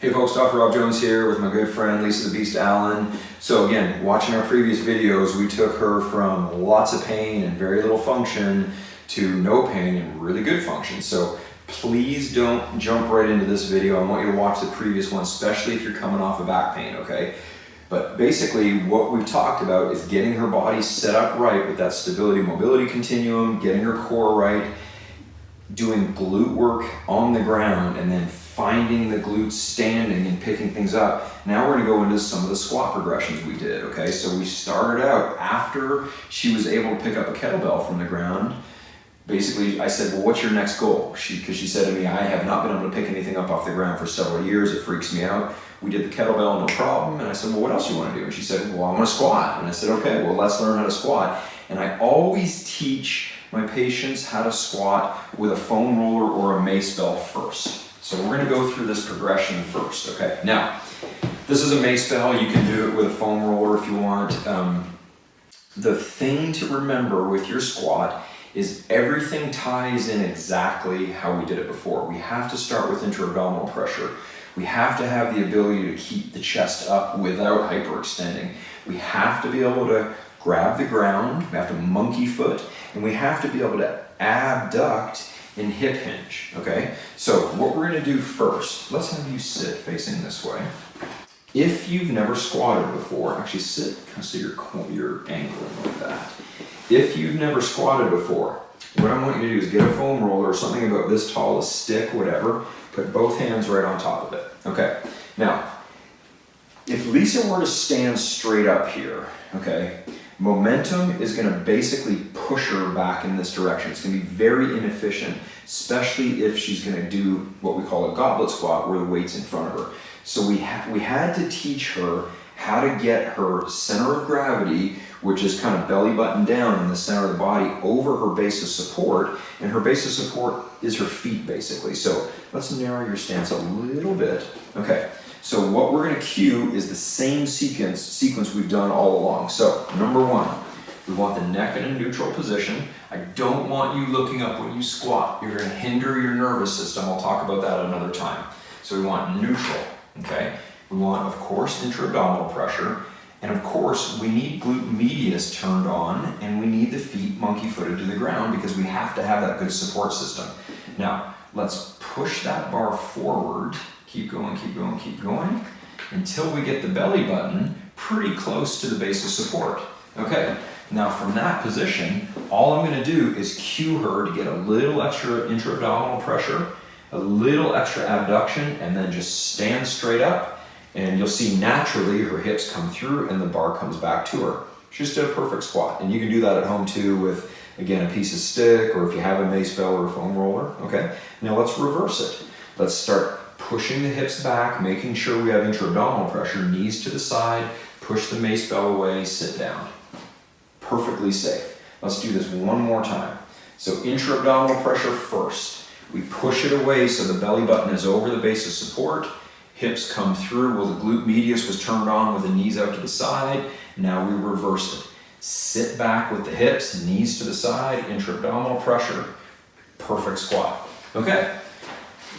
Hey folks, Dr. Rob Jones here with my good friend Lisa the Beast Allen. So again, watching our previous videos, we took her from lots of pain and very little function to no pain and really good function. So please don't jump right into this video. I want you to watch the previous one, especially if you're coming off of back pain, okay? But basically what we've talked about is getting her body set up right with that stability mobility continuum, getting her core right, doing glute work on the ground, and then finding the glutes standing and picking things up. Now we're gonna go into some of the squat progressions we did, okay? So we started out after she was able to pick up a kettlebell from the ground. Basically, I said, well, what's your next goal? Because she said to me, I have not been able to pick anything up off the ground for several years. It freaks me out. We did the kettlebell, no problem. And I said, well, what else do you want to do? And she said, well, I want to squat. And I said, okay, well, let's learn how to squat. And I always teach my patients how to squat with a foam roller or a mace bell first. So we're going to go through this progression first, okay? Now, this is a mace bell. You can do it with a foam roller if you want. The thing to remember with your squat is everything ties in exactly how we did it before. We have to start with intra-abdominal pressure. We have to have the ability to keep the chest up without hyperextending. We have to be able to grab the ground, we have to monkey foot, and we have to be able to abduct and hip hinge, okay? So what we're gonna do first, let's have you sit facing this way. If you've never squatted before, actually sit kind of so your angle like that. If you've never squatted before, what I want you to do is get a foam roller or something about this tall, a stick, whatever, put both hands right on top of it, okay? Now, if Lisa were to stand straight up here, okay, momentum is gonna basically push her back in this direction. It's gonna be very inefficient, especially if she's gonna do what we call a goblet squat where the weight's in front of her. So we had to teach her how to get her center of gravity, which is kind of belly button down in the center of the body, over her base of support. And her base of support is her feet, basically. So let's narrow your stance a little bit. Okay, so what we're gonna cue is the same sequence we've done all along. So number one, we want the neck in a neutral position. I don't want you looking up when you squat. You're gonna hinder your nervous system. I'll talk about that another time. So we want neutral, okay? We want, of course, intra-abdominal pressure. And of course, we need glute medius turned on, and we need the feet monkey-footed to the ground because we have to have that good support system. Now, let's push that bar forward. Keep going, keep going, keep going, until we get the belly button pretty close to the base of support. Okay, now from that position, all I'm gonna do is cue her to get a little extra intra-abdominal pressure, a little extra abduction, and then just stand straight up. And you'll see naturally her hips come through and the bar comes back to her. She just did a perfect squat. And you can do that at home too with, again, a piece of stick, or if you have a mace bell or a foam roller, okay? Now let's reverse it. Let's start pushing the hips back, making sure we have intra-abdominal pressure, knees to the side, push the mace bell away, sit down. Perfectly safe. Let's do this one more time. So intra-abdominal pressure first. We push it away so the belly button is over the base of support. Hips come through. Well, the glute medius was turned on with the knees out to the side. Now we reverse it. Sit back with the hips, knees to the side, intra-abdominal pressure. Perfect squat. Okay.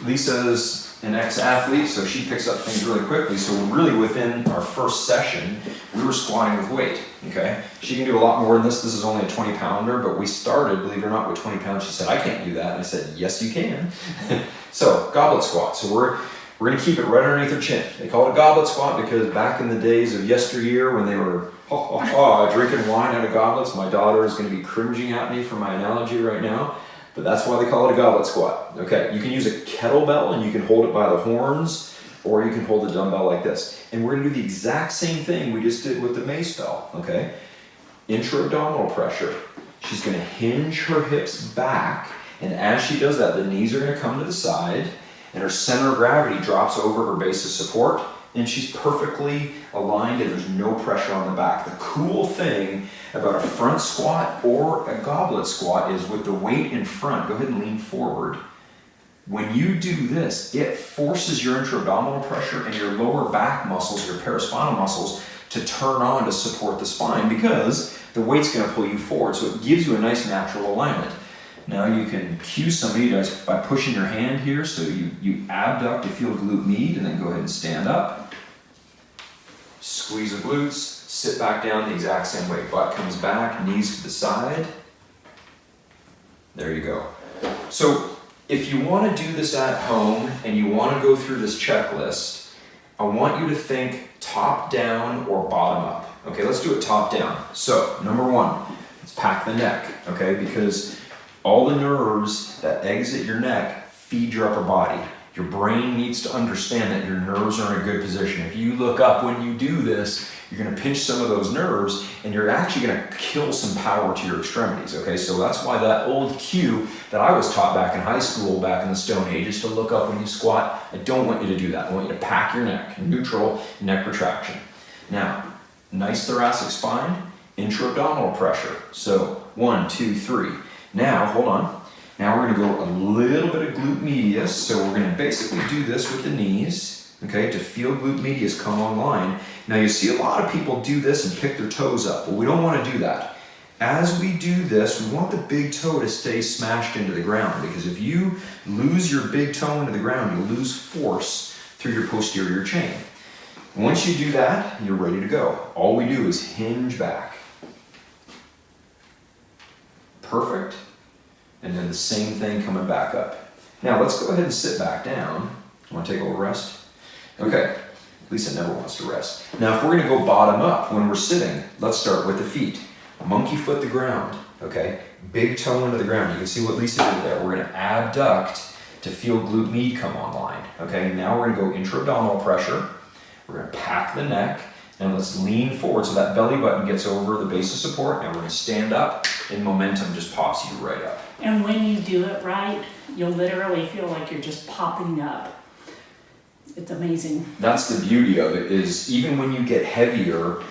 Lisa's an ex-athlete, so she picks up things really quickly. So really within our first session, we were squatting with weight, okay? She can do a lot more than this. This is only a 20-pounder, but we started, believe it or not, with 20 pounds. She said, I can't do that. And I said, yes, you can. So goblet squat. So we're gonna keep it right underneath her chin. They call it a goblet squat because back in the days of yesteryear when they were drinking wine out of goblets, my daughter is gonna be cringing at me for my analogy right now, but that's why they call it a goblet squat. Okay, you can use a kettlebell and you can hold it by the horns, or you can hold the dumbbell like this. And we're gonna do the exact same thing we just did with the mace bell, okay? Intra-abdominal pressure. She's gonna hinge her hips back, and as she does that, the knees are gonna come to the side, and her center of gravity drops over her base of support, and she's perfectly aligned and there's no pressure on the back. The cool thing about a front squat or a goblet squat is with the weight in front, go ahead and lean forward. When you do this, it forces your intra-abdominal pressure and your lower back muscles, your paraspinal muscles, to turn on to support the spine because the weight's gonna pull you forward, so it gives you a nice natural alignment. Now you can cue somebody by pushing your hand here, so you abduct to feel glute med, and then go ahead and stand up. Squeeze the glutes, sit back down the exact same way. Butt comes back, knees to the side. There you go. So if you want to do this at home and you want to go through this checklist, I want you to think top down or bottom up. Okay, let's do it top down. So number one, let's pack the neck, okay? Because all the nerves that exit your neck feed your upper body. Your brain needs to understand that your nerves are in a good position. If you look up when you do this, you're gonna pinch some of those nerves and you're actually gonna kill some power to your extremities, okay? So that's why that old cue that I was taught back in high school, back in the Stone Age, is to look up when you squat. I don't want you to do that. I want you to pack your neck, neutral neck retraction. Now, nice thoracic spine, intra-abdominal pressure. So 1, 2, 3. Now, hold on. Now we're gonna go a little bit of glute medius. So we're gonna basically do this with the knees, okay, to feel glute medius come online. Now you see a lot of people do this and pick their toes up. Well, we don't wanna do that. As we do this, we want the big toe to stay smashed into the ground, because if you lose your big toe into the ground, you lose force through your posterior chain. Once you do that, you're ready to go. All we do is hinge back. Perfect. And then the same thing coming back up. Now let's go ahead and sit back down. Want to take a little rest? Okay, Lisa never wants to rest. Now if we're gonna go bottom up when we're sitting, let's start with the feet. Monkey foot the ground, okay? Big toe into the ground. You can see what Lisa did there. We're gonna abduct to feel glute med come online, okay? Now we're gonna go intra-abdominal pressure. We're gonna pack the neck, and let's lean forward so that belly button gets over the base of support, and we're gonna stand up, and momentum just pops you right up. And when you do it right, you'll literally feel like you're just popping up. It's amazing. That's the beauty of it, is even when you get heavier,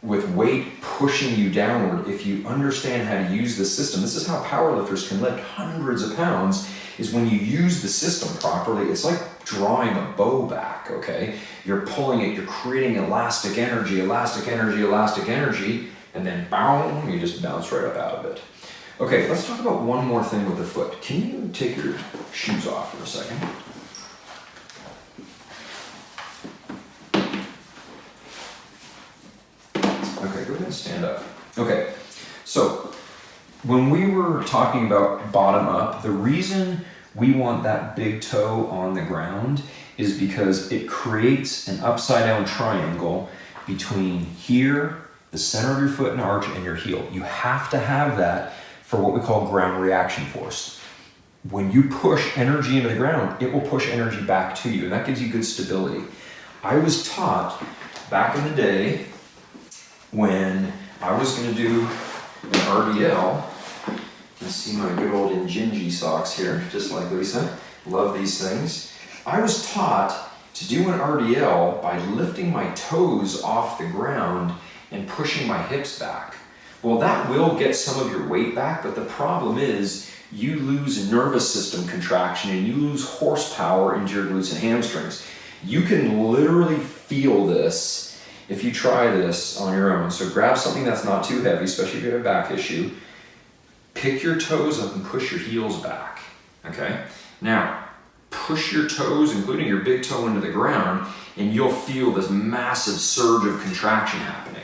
with weight pushing you downward, if you understand how to use the system, this is how powerlifters can lift hundreds of pounds, is when you use the system properly. It's like drawing a bow back, okay? You're pulling it, you're creating elastic energy, elastic energy, elastic energy, and then boom, you just bounce right up out of it. Okay, let's talk about one more thing with the foot. Can you take your shoes off for a second? Okay, go ahead and stand up. Okay, so when we were talking about bottom up, the reason we want that big toe on the ground is because it creates an upside down triangle between here, the center of your foot and arch, and your heel. You have to have that for what we call ground reaction force. When you push energy into the ground, it will push energy back to you, and that gives you good stability. I was taught back in the day when I was going to do an RDL. You see my good old Injinji socks here, just like Lisa. Love these things. I was taught to do an RDL by lifting my toes off the ground and pushing my hips back. Well, that will get some of your weight back, but the problem is you lose nervous system contraction and you lose horsepower into your glutes and hamstrings. You can literally feel this if you try this on your own. So grab something that's not too heavy, especially if you have a back issue. Pick your toes up and push your heels back, okay? Now, push your toes, including your big toe, into the ground, and you'll feel this massive surge of contraction happening.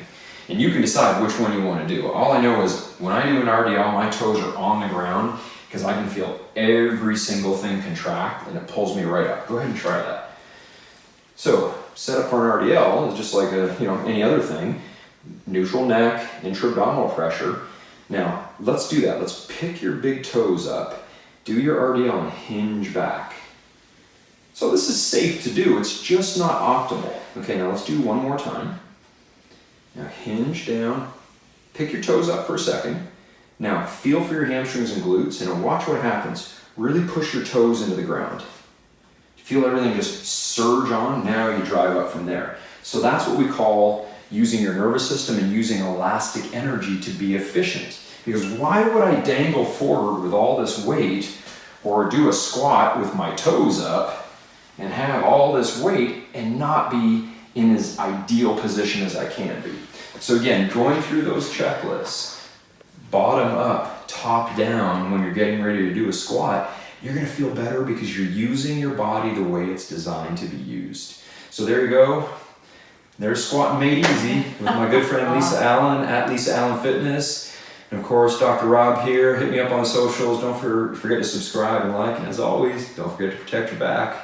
And you can decide which one you want to do. All I know is when I do an RDL, my toes are on the ground because I can feel every single thing contract and it pulls me right up. Go ahead and try that. So, set up for an RDL is just like any other thing. Neutral neck, intra-abdominal pressure. Now, let's do that. Let's pick your big toes up, do your RDL, and hinge back. So this is safe to do, it's just not optimal. Okay, now let's do one more time. Now hinge down, pick your toes up for a second. Now feel for your hamstrings and glutes, and watch what happens. Really push your toes into the ground. Feel everything just surge on, now you drive up from there. So that's what we call using your nervous system and using elastic energy to be efficient. Because why would I dangle forward with all this weight or do a squat with my toes up and have all this weight and not be in as ideal position as I can be? So again, going through those checklists, bottom up, top down when you're getting ready to do a squat, you're gonna feel better because you're using your body the way it's designed to be used. So there you go. There's Squatting Made Easy with my good friend Lisa Allen at Lisa Allen Fitness. And of course, Dr. Rob here. Hit me up on the socials. Don't forget to subscribe and like. And as always, don't forget to protect your back.